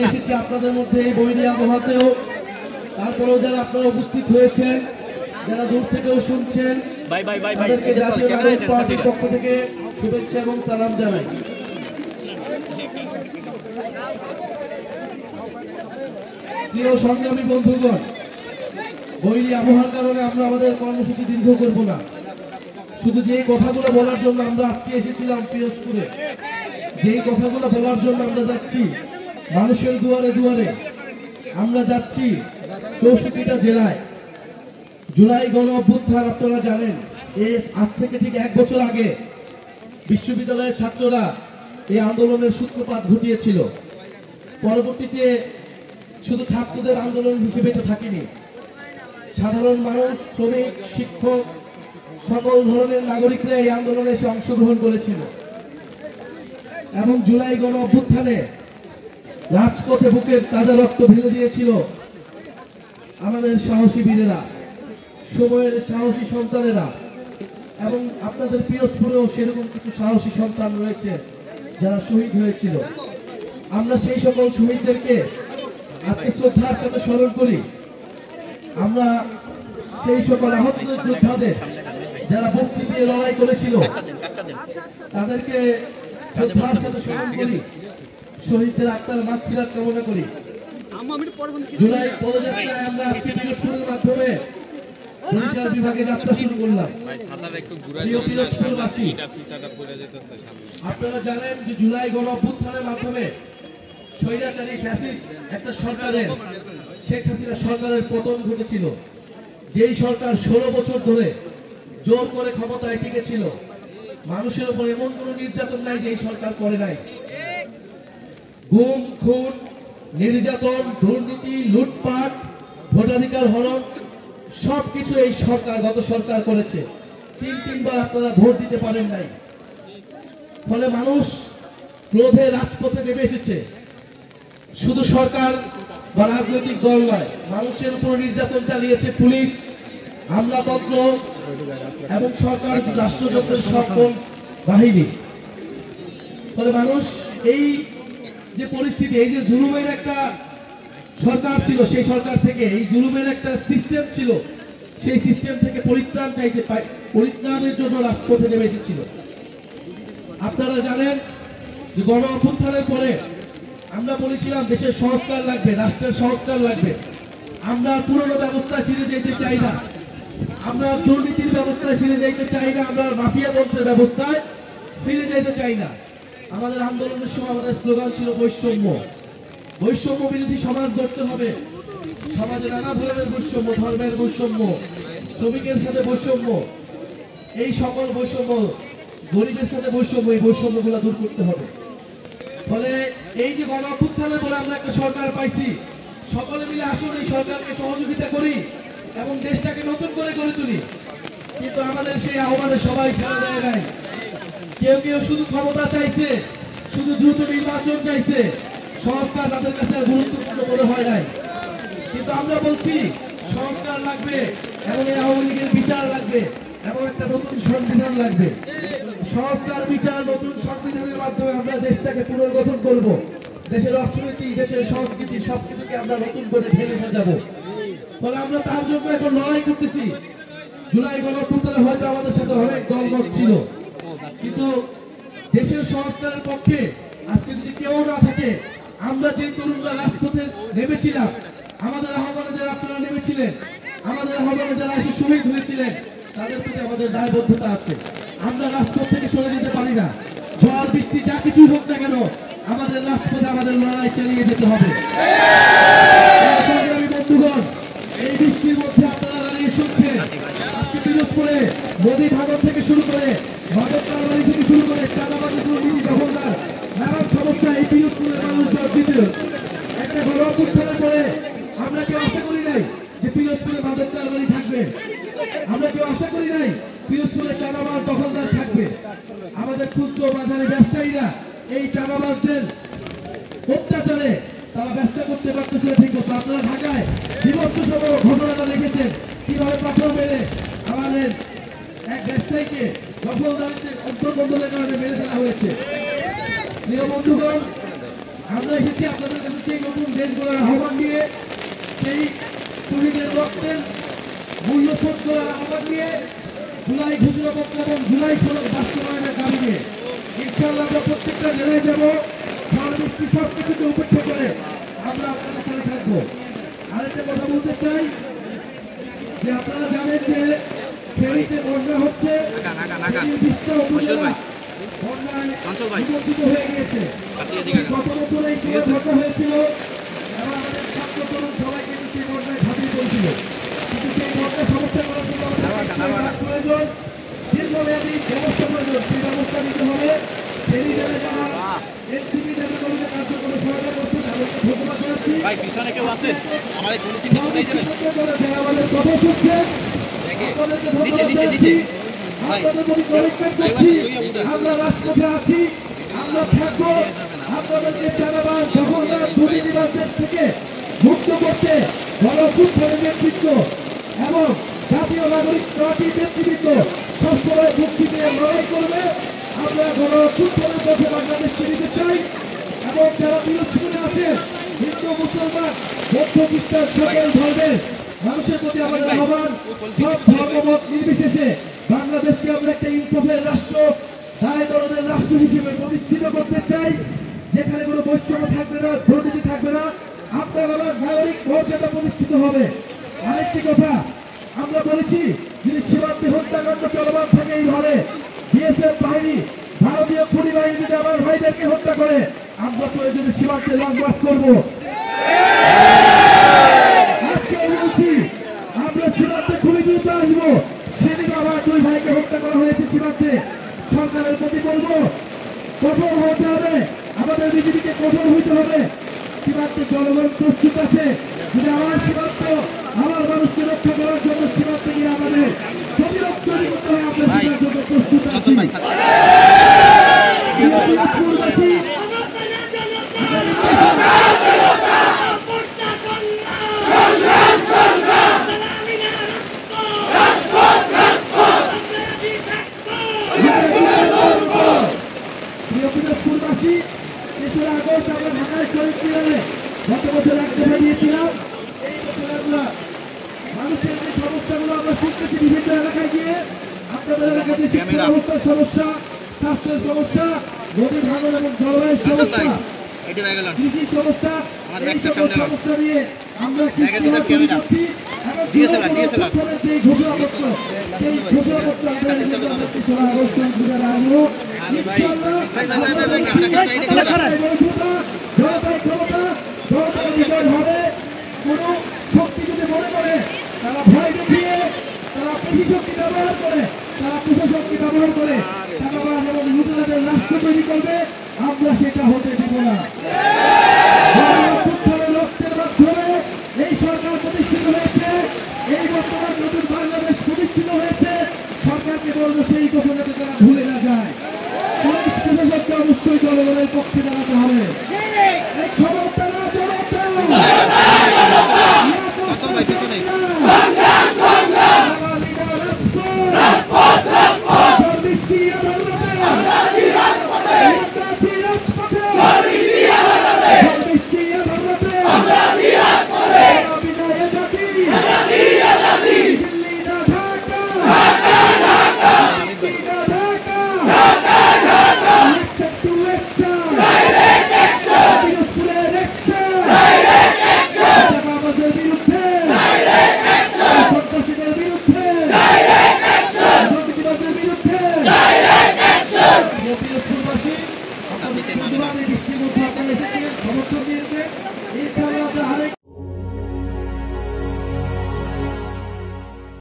এসেছি আপনাদের মধ্যে এই বৈরী আবহাওয়াতেও, তারপরেও যারা আপনারা উপস্থিত হয়েছেন, যারা দূর থেকেও শুনছেন, তাদেরকে জাতীয় নাগরিক পার্টির পক্ষ থেকে শুভেচ্ছা এবং সালাম জানাই। প্রিয় সংগ্রামী বন্ধুগণ, বৈরী আবহাওয়ার কারণে আমরা আমাদের কর্মসূচি দীর্ঘ করব না। শুধু যে কথাগুলো বলার জন্য আমরা আজকে এসেছিলাম পিরোজপুরে, যেই কথাগুলো বলার জন্য আমরা যাচ্ছি মানুষের দুয়ারে দুয়ারে, আমরা যাচ্ছি 64টা জেলায়। জুলাই গণ অভ্যুত্থান আপনারা জানেন, আজ থেকে ঠিক 1 বছর আগে বিশ্ববিদ্যালয়ের ছাত্ররা এই আন্দোলনের সূত্রপাত ঘটিয়েছিল। পরবর্তীতে শুধু ছাত্রদের আন্দোলন হিসেবে এটা থাকেনি, সাধারণ মানুষ, শ্রমিক, শিক্ষক, সকল ধরনের নাগরিকরা এই আন্দোলনে এসে অংশগ্রহণ করেছিল। এবং জুলাই গণ অভ্যুত্থানে রাজপথে বুকের তাজা রক্ত ঢেলে দিয়েছিল আমাদের সাহসী বীরেরা, সময়ের সাহসী সন্তানেরা। এবং আপনাদের পিরোজপুরেও সেরকম কিছু সাহসী সন্তান রয়েছে যারা শহীদ হয়েছিল। আমরা সেই সকল শহীদদেরকে আজকে শ্রদ্ধার সাথে স্মরণ করি। আমরা সেই সকল আহত যোদ্ধাদের যারা বক্সি দিয়ে লড়াই করেছিল তাদেরকে শ্রদ্ধার সাথে স্মরণ করি, শহীদদের আত্মার মাগফিরাত কামনা করি। জুলাই পদযাত্রায় আমরা আজকে পিরোজপুরের মাধ্যমে বরিশাল বিভাগে যাত্রা শুরু করলাম। প্রিয় পিরোজপুরবাসী, আপনারা জানেন যে জুলাই গণ অভ্যুত্থানের মাধ্যমে স্বৈরাচারী ফ্যাসিস্ট একটা সরকারের, শেখ হাসিনা সরকারের পতন ঘটেছিল। যেই সরকার 16 বছর ধরে জোর করে ক্ষমতায় টিকেছিল, মানুষের উপর এমন কোন নির্যাতন নাই যে এই সরকার করে নাই। গুম, খুন, নির্যাতন, দুর্নীতি, লুটপাট, ভোটাধিকার হরণ সবকিছু এই সরকার, গত সরকার করেছে। 3বার আপনারা ভোট দিতে পারেন নাই। ফলে মানুষ ক্রোধে রাজপথে নেমে এসেছে। শুধু সরকার বা রাজনৈতিক দল নয়, মানুষের উপর নির্যাতন চালিয়েছে পুলিশ, আমলাতন্ত্র এবং সরকার, রাষ্ট্রযন্ত্রের সকল বাহিনী। ফলে মানুষ এই যে পরিস্থিতি, এই যে জুলুমের একটা সরকার ছিল, সেই সরকার থেকে, এই জুলুমের একটা সিস্টেম ছিল, সেই সিস্টেম থেকে পরিত্রাণ চাইতে, পরিত্রাণের জন্য রাজপথে নেমে এসেছিল। আপনারা জানেন যে গণ অভ্যুত্থানের পরে আমরা বলেছিলাম দেশের সংস্কার লাগবে, রাষ্ট্রের সংস্কার লাগবে। আমরা পুরনো ব্যবস্থায় ফিরে যেতে চাই না, আমরা দুর্নীতির ব্যবস্থায় ফিরে যেতে চাই না, আমরা মাফিয়া তন্ত্রের ব্যবস্থায় ফিরে যেতে চাই না। আমাদের আন্দোলনের সময় আমাদের স্লোগান ছিল বৈষম্য, বৈষম্য বিরোধী সমাজ গড়তে হবে। সমাজে নানা ধরনের বৈষম্য, ধর্মের বৈষম্য, শ্রমিকের সাথে বৈষম্য, এই সকল বৈষম্য, গরিবের সাথে বৈষম্য, এই বৈষম্যগুলো দূর করতে হবে। ফলে এই যে গণ অভ্যুত্থানের পরে আমরা একটা সরকার পাইছি, সকলে মিলে আসুন এই সরকারকে সহযোগিতা করি এবং দেশটাকে নতুন করে গড়ে তুলি। কিন্তু আমাদের সেই আহ্বানে সবাই সাড়া দেয় নাই। কেউ কেউ শুধু ক্ষমতা চাইছে, শুধু দ্রুত নির্বাচন চাইছে, সংস্কার তাদের কাছে গুরুত্বপূর্ণ মনে হয় নাই। কিন্তু আমরা বলছি সংস্কার লাগবে এবং এই আওয়ামী লীগের বিচার লাগবে এবং একটা নতুন সংবিধান লাগবে। সংস্কার, বিচার, নতুন সংবিধানের মাধ্যমে আমরা দেশটাকে পুনর্গঠন করব। দেশের অর্থনীতি, দেশের সংস্কৃতি সবকিছুকে আমরা নতুন করে ঢেলে সাজাবো। ফলে আমরা তার জন্য এখন লড়াই করতেছি। জুলাই গণ অভ্যুত্থানে হয়তো আমাদের সাথে অনেক দলমত ছিল, কিন্তু দেশের সংস্কারের পক্ষে আজকে যদি কেউ না থাকে, আমরা যে তরুণরা রাজপথে নেমেছিলাম, আমাদের আহ্বানে যারা আপনারা নেমেছিলেন, আমাদের আহ্বানে যারা এসে শহীদ হয়েছিলেন, তাদের প্রতি আমাদের দায়বদ্ধতা আছে। আমরা রাজপথ থেকে সরে যেতে পারি না। ঝড় বৃষ্টি যা কিছু হোক না কেন, আমাদের রাজপথে আমাদের লড়াই চালিয়ে যেতে হবে। বন্ধুগণ, এই বৃষ্টির মধ্যে আপনারা দাঁড়িয়ে শুনছেন, আজকে পিরোজপুরে নদী ভাঙন থেকে শুরু করে, মাদক কারবারি থেকে শুরু করে, চাঁদাবাজি, দুর্নীতি, দখলদার নানান সমস্যা এই পিরোজপুরের মানুষ জর্জিত। একটা গণ অভ্যুত্থানের পরে আমরা কেউ আশা করি নাই যে পিরোজপুরে মাদক কারবারি থাকবে, আমরা কেউ আশা করি নাই পিরোজপুরে চাঁদাবাজ, দখলদার থাকবে। আমাদের ক্ষুদ্র বাজারে ব্যবসায়ীরা এই চাঁদাবাজদের অত্যাচারে তারা ব্যবসা করতে পারতেছে ঠিক মতো। আপনারা ঢাকায় বিভৎস ঘটনাটা দেখেছেন, কিভাবে পাথর মেরে আমাদের এক ব্যবসায়ীকে দখলদারদের অন্তর্বন্ধনের কারণে মেরে ফেলা হয়েছে। প্রিয় বন্ধুগণ, আমরা এসেছি আপনাদের কাছে সেই নতুন দেশ গড়ার আহ্বান নিয়ে, সেই শহীদের রক্তের মূল্য শোধ করার আহ্বান নিয়ে, জুলাই ঘোষণাপত্র এবং জুলাই সনদ বাস্তবায়নের দাবি নিয়ে ইনশাআল্লাহ আমরা প্রত্যেকটা জেলায় যাবো। সর্বদৃষ্টি সব কিছুকে উপেক্ষা করে আমরা আপনাদের সাথে থাকবো। আরেকটা কথা বলতে চাই যে আপনারা জানেন যে ফেনীতে বন্যা হচ্ছে, বন্যায় বিপর্যিত হয়ে গিয়েছে। গত বছর এই সময় ঘটনা হয়েছিল এবং আমাদের ছাত্র তরুণ সবাই কিন্তু সেই বন্যায় ঝাঁপিয়ে পড়েছিল। কিন্তু সেই বন্যা সমস্যা করার জন্য আমাদের প্রয়োজন, দীর্ঘমেয়াদী ব্যবস্থা প্রয়োজন। সেই ব্যবস্থা নিতে হবে। ফেনী জেলায় যারা এনসিপি নেতাকর্মীদের কার্যক্রমে সহায়তা করছে তাদেরকে ধন্যবাদ জানাচ্ছি। আমাদের কথা শুনছেন, আমরা রাজপথে আছি, আমরা থাকবো। আপনাদেরকে জানাবার জগন্নাথ দুর্নীতিবাজদের থেকে মুক্ত করতে গণঅভ্যুত্থানের নেতৃত্ব এবং জাতীয় নাগরিক পার্টির নেতৃত্ব সবসময় মুক্তি দিয়ে লড়াই করবে। আমরা গণঅভ্যুত্থানের পথে বাংলাদেশকে নিতে চাই এবং যারা বিরোধী আছেন হিন্দু মুসলমান বৌদ্ধ খ্রিস্টান সকল ধর্মের মানুষের প্রতি আমাদের আহ্বান, সব ধর্মমত নির্বিশেষে বাংলাদেশকে আমরা একটা ইনসাফের রাষ্ট্র, দায় দরদের রাষ্ট্র হিসেবে প্রতিষ্ঠিত করতে চাই, যেখানে কোনো বৈষম্য থাকবে না, দুর্নীতি থাকবে না, আপনার আমার নাগরিক মর্যাদা প্রতিষ্ঠিত হবে। আরেকটি কথা আমরা বলেছি, যদি সীমান্তে হত্যাকাণ্ড চলমান থাকে এইভাবে বিএসএফ বাহিনী, ভারতীয় খুনি বাহিনী যদি আমার ভাইদেরকে হত্যা করে, আমরা প্রয়োজনে সীমান্তে লং মার্চ করবো। আমরা সীমান্তে খুবই দ্রুত আসবো। সেদিন আমার দুই ভাইকে হত্যা করা হয়েছে সীমান্তে। সরকারের প্রতি বলবো কঠোর হতে হবে, আমাদের বিজেপিকে কঠোর হইতে হবে। সীমান্তে জনগণ প্রস্তুত আছে, যদি আমার সীমান্ত আমার মানুষকে রক্ষা করার জন্য সীমান্তে গিয়ে আমাদের প্রতিরোধ তৈরি করতে হয়, আমরা সেটার জন্য প্রস্তুত আছি। গত বছর এক দফা দিয়েছিলাম, এই বছর আমরা মানুষের যে সমস্যাগুলো আমরা শুনতেছি বিভিন্ন এলাকায় গিয়ে, আপনাদের এলাকায় যে শিক্ষা ব্যবস্থার সমস্যা, স্বাস্থ্যের সমস্যা, নদী ভাঙন এবং জলবায়ুর সমস্যা, কৃষি সমস্যা, এই সকল সমস্যা নিয়ে আমরা যে ঘোষণাপত্র, সেই ঘোষণাপত্র আমরা 16 আগস্ট রাখবো। কোন শক্তি যদি মনে করে তারা ভয় দেখিয়ে, তারা পেশি শক্তি ব্যবহার করে, তারা প্রশাশক্তি ব্যবহার করে চাঁদাবাজ এবং লুটেরাদের রাষ্ট্র তৈরি করবে, আমরা সেটা হতে দেব না। রক্তের মাধ্যমে এই সরকার প্রতিষ্ঠিত হয়েছে, এই বর্তমান নতুন বাংলাদেশ প্রতিষ্ঠিত হয়েছে। সরকারকে বলবো সেই কথা যাতে তারা ভুলে না যায়। প্রশাসনকে অবশ্যই জনগণের পক্ষে দাঁড়াতে হবে। এই খবরটা না